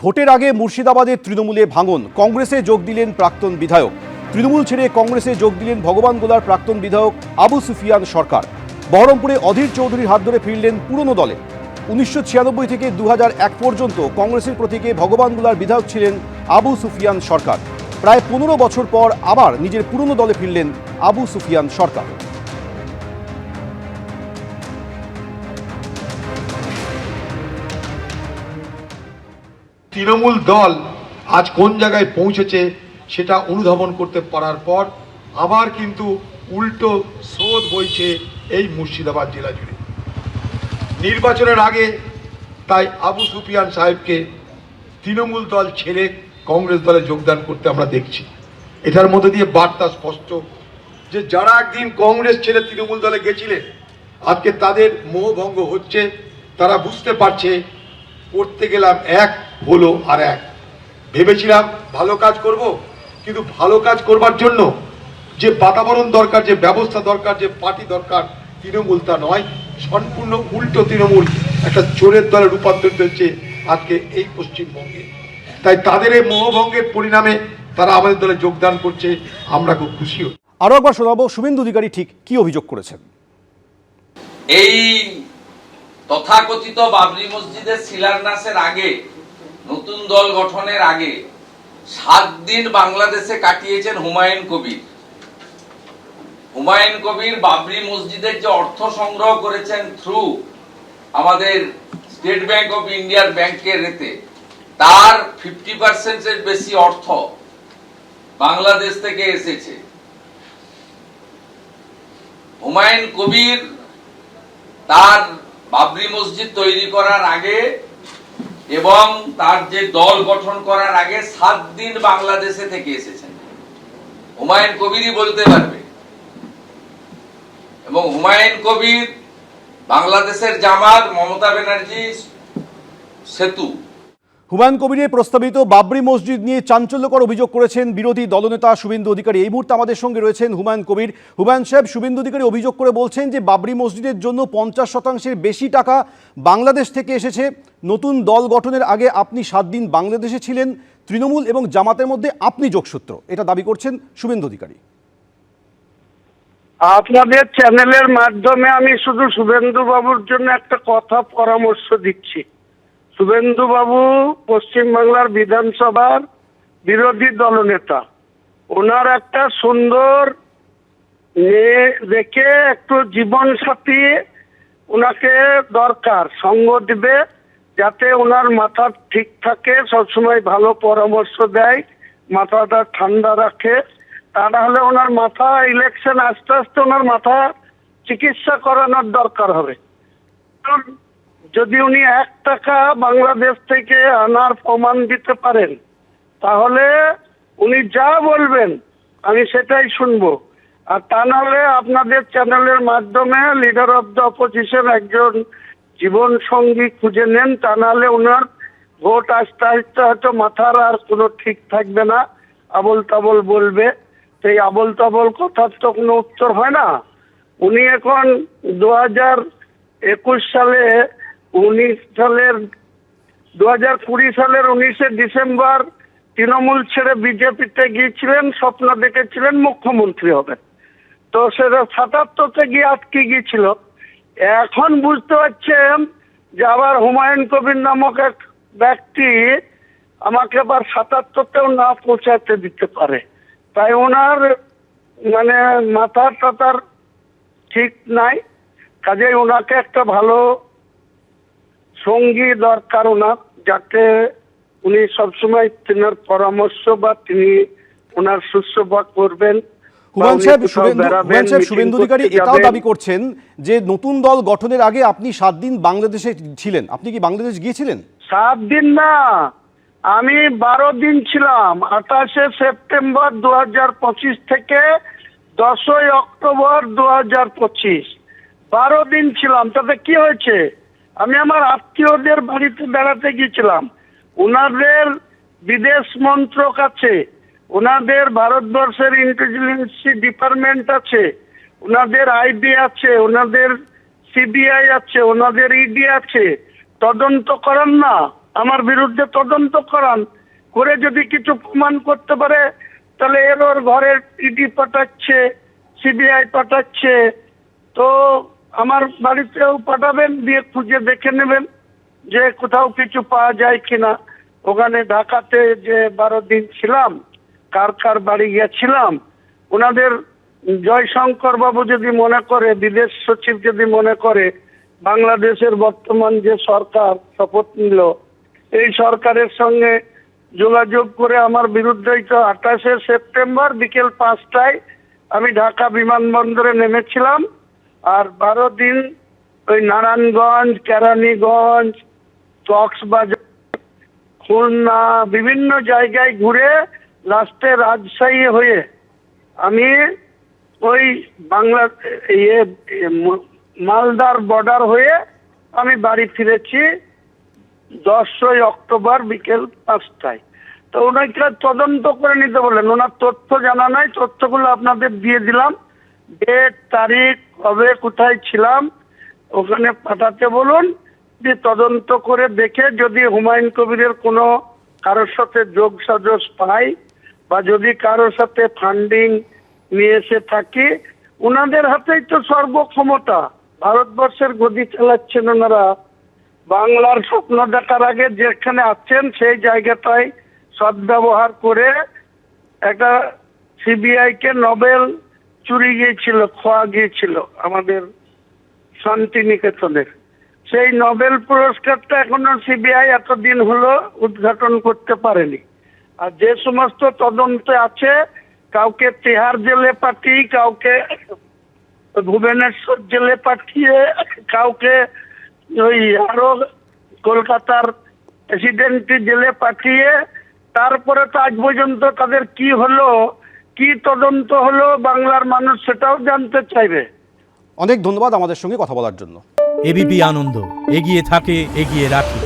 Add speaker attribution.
Speaker 1: ভোটের আগে মুর্শিদাবাদের তৃণমূলে ভাঙন, কংগ্রেসে যোগ দিলেন প্রাক্তন বিধায়ক। তৃণমূল ছেড়ে কংগ্রেসে যোগ দিলেন ভগবানগোলার প্রাক্তন বিধায়ক আবু সুফিয়ান সরকার। বহরমপুরে অধীর চৌধুরীর হাত ধরে ফিরলেন পুরনো দলে। 1996 থেকে 2001 পর্যন্ত কংগ্রেসের প্রতীকে ভগবানগোলার বিধায়ক ছিলেন আবু সুফিয়ান সরকার। প্রায় 15 বছর পর আবার নিজের পুরনো দলে ফিরলেন আবু সুফিয়ান সরকার।
Speaker 2: তৃণমূল দল আজ কোন জায়গায় পৌঁছেছে সেটা অনুধাবন করতে পারার পর আবার কিন্তু উল্টো স্রোত বইছে এই মুর্শিদাবাদ জেলা জুড়ে। নির্বাচনের আগে তাই আবু সুফিয়ান সাহেবকে তৃণমূল দল ছেড়ে কংগ্রেস দলে যোগদান করতে আমরা দেখছি। এটার মধ্যে দিয়ে বার্তা স্পষ্ট যে যারা একদিন কংগ্রেস ছেড়ে তৃণমূল দলে গেছিলেন আজকে তাদের মোহভঙ্গ হচ্ছে। তারা বুঝতে পারছে করতে গেলাম এক, হলো আর এক। ভেবেছিলাম ভালো কাজ করব, কিন্তু ভালো কাজ করবার জন্য যে বাতাবরণ দরকার, যে ব্যবস্থা দরকার, যে পার্টি দরকার, তৃণমূল তা নয়। সম্পূর্ণ উল্টো তৃণমূল একটা চোরের দলে রূপান্তরিত হচ্ছে আজকে এই পশ্চিমবঙ্গে। তাই তাদের এই মোহভঙ্গের পরিণামে তারা আমাদের দলে যোগদান করছে, আমরা খুব খুশি হই।
Speaker 1: আরো একবার শোনাবো শুভেন্দু অধিকারী ঠিক কি অভিযোগ করেছেন।
Speaker 3: এই তথাকথিত বাবরি মসজিদের শিলান্যাসের আগে, নতুন দল গঠনের আগে 7 দিন বাংলাদেশে কাটিয়েছেন হুমায়ুন কবির। হুমায়ুন কবির বাবরি মসজিদের যে অর্থ সংগ্রহ করেছেন থ্রু আমাদের স্টেট ব্যাংক অফ ইন্ডিয়ার ব্যাংকের রেতে, তার 50% বেশি অর্থ বাংলাদেশ থেকে এসেছে। হুমায়ুন কবির তার বাবরি মসজিদ তৈরি করার আগে এবং তার যে দল গঠন করার আগে 7 দিন বাংলাদেশে থেকে এসেছেন। হুমায়ুন কবিরই বলতে পারবে। এবং হুমায়ুন কবির বাংলাদেশের জামাত, মমতা ব্যানার্জি সেতু।
Speaker 1: হুমায়ুন কবিরের প্রস্তাবিত বাবরি মসজিদ নিয়ে চাঞ্চল্যকর অভিযোগ করেছেন বিরোধী দলনেতা শুভেন্দু অধিকারী। এই মুহূর্তে আমাদের সঙ্গে রয়েছেন হুমায়ুন কবির। হুমায়ুন সাহেব, শুভেন্দু অধিকারী অভিযোগ করে বলছেন যে বাবরি মসজিদের জন্য 50% বেশি টাকা বাংলাদেশ থেকে এসেছে। নতুন দল গঠনের আগে আপনি 7 দিন বাংলাদেশে ছিলেন। তৃণমূল এবং জামাতের মধ্যে আপনি যোগসূত্র, এটা দাবি করছেন শুভেন্দু অধিকারী।
Speaker 4: আপনাদের চ্যানেলের মাধ্যমে আমি শুধু শুভেন্দু বাবুর জন্য একটা কথা পরামর্শ দিচ্ছি। শুভেন্দু বাবু পশ্চিমবাংলার বিধানসভার বিরোধী দলনেতা। ওনার একটা সুন্দর মেয়ে দেখে একটু জীবন সাথী ওনাকে দরকার, সঙ্গ দিবে, যাতে ওনার মাথা ঠিক থাকে, সবসময় ভালো পরামর্শ দেয়, মাথাটা ঠান্ডা রাখে। তা না হলে ওনার মাথা ইলেকশন আস্তে আস্তে ওনার মাথা চিকিৎসা করানোর দরকার হবে। যদি উনি 1 টাকা বাংলাদেশ থেকে আনার প্রমাণ দিতে পারেন তাহলে উনি যা বলবেন আমি সেটাই শুনবো। আর তা নাহলে আপনাদের চ্যানেলের মাধ্যমে লিডার অফ দ্য অপোজিশন একজন জীবন সঙ্গী খুঁজে নেন। তা নাহলে ওনার ভোট আসতে আসতে হয়তো মাথার আর কোনো ঠিক থাকবে না, আবল তাবল বলবে। সেই আবল তাবল কথার তো কোনো উত্তর হয় না। উনি এখন 2020 সালে 19 ডিসেম্বর তৃণমূল ছেড়ে বিজেপিতে গিয়েছিলেন, স্বপ্ন দেখেছিলেন মুখ্যমন্ত্রী হবেন। তো সেটা 77-তে গিয়ে আটকে গিয়েছিল। এখন বুঝতে পারছেন যে আবার হুমায়ুন কবির নামক এক ব্যক্তি আমাকে আবার 77-তেও না পৌঁছাতে দিতে পারে। তাই ওনার মানে মাথার টাথার ঠিক নাই। কাজেই ওনাকে একটা ভালো সঙ্গী দরকার ওনার, যাতে উনি সবসময় তিনার পরামর্শ বা তিনি ওনার শুশ্রূষা করবেন।
Speaker 1: হুমায়ুন সাহেব, শুভেন্দু অধিকারী এটাও দাবি করছেন যে নতুন দল গঠনের আগে আপনি 7 দিন বাংলাদেশে ছিলেন। আপনি কি বাংলাদেশ গিয়েছিলেন?
Speaker 4: 7 দিন না, আমি 12 দিন ছিলাম। 28 সেপ্টেম্বর 2025 থেকে 10 অক্টোবর 2025, 12 দিন ছিলাম। তাতে কি হয়েছে? আমি আমার আত্মীয়দের বাড়িতে বেড়াতে গিয়েছিলাম। ওনাদের বিদেশ মন্ত্রক আছে, ওনাদের ভারতবর্ষের ইন্টেলিজেন্স ডিপার্টমেন্ট আছে, ওনাদের আইবি আছে, ওনাদের সিবিআই আছে, ওনাদের ইডি আছে। তদন্ত করেন না, আমার বিরুদ্ধে তদন্ত করান, করে যদি কিছু প্রমাণ করতে পারে তাহলে এর ওর ঘরের ইডি পাঠাচ্ছে, সিবিআই পাঠাচ্ছে, তো আমার বাড়িতেও পাঠাবেন, দিয়ে খুঁজে দেখে নেবেন যে কোথাও কিছু পাওয়া যায় কিনা। ওখানে ঢাকাতে যে 12 দিন ছিলাম, কার কার বাড়ি গেছিলাম, ওনাদের জয়শঙ্কর বাবু যদি মনে করে, বিদেশ সচিব যদি মনে করে বাংলাদেশের বর্তমান যে সরকার শপথ নিল, এই সরকারের সঙ্গে যোগাযোগ করে আমার বিরুদ্ধে তো 28শে সেপ্টেম্বর বিকেল 5টায় আমি ঢাকা বিমানবন্দরে নেমেছিলাম। আর 12 দিন ওই নারায়ণগঞ্জ, কেরানীগঞ্জ, কক্সবাজার, খুলনা বিভিন্ন জায়গায় ঘুরে লাস্টে রাজশাহী হয়ে আমি ওই বাংলা মালদার বর্ডার হয়ে আমি বাড়ি ফিরেছি 10ই অক্টোবর বিকেল 5টায়। তো ওনাকে তদন্ত করে নিতে বললেন, ওনার তথ্য জানা নাই, তথ্যগুলো আপনাদের দিয়ে দিলাম, ডেট, তারিখ, কবে কোথায় ছিলাম ওখানে পাঠাতে বলুন, দিয়ে তদন্ত করে দেখে যদি হুমায়ুন কবিরের কোনো কারোর সাথে যোগ সাজস পাই বা যদি কারোর সাথে ফান্ডিং নিয়ে এসে থাকি, ওনাদের হাতেই তো সর্বক্ষমতা, ভারতবর্ষের গদি চালাচ্ছেন ওনারা। বাংলার স্বপ্ন দেখার আগে যেখানে আছেন সেই জায়গাটায় সদ্ব্যবহার করে একটা সিবিআই কে নোবেল চুরি গিয়েছিল, খোয়া গিয়েছিল আমাদের শান্তিনিকেতনের, সেই নোবেল পুরস্কারটা এখনো সিবিআই এতদিন হলো উদ্ঘাটন করতে পারেনি। আর যে সমস্ত তদন্তে আছে, কাউকে তিহার জেলে পাঠিয়ে, কাউকে ভুবনেশ্বর জেলে পাঠিয়ে, কাউকে ওই আরো কলকাতার প্রেসিডেন্সি জেলে পাঠিয়ে, তারপরে তো আজ পর্যন্ত তাদের কি হলো, কি তদন্ত হলো বাংলার মানুষ সেটাও জানতে চাইবে।
Speaker 1: অনেক ধন্যবাদ আমাদের সঙ্গে কথা বলার জন্য।
Speaker 5: এবিপি আনন্দ, এগিয়ে থাকে, এগিয়ে রাখে।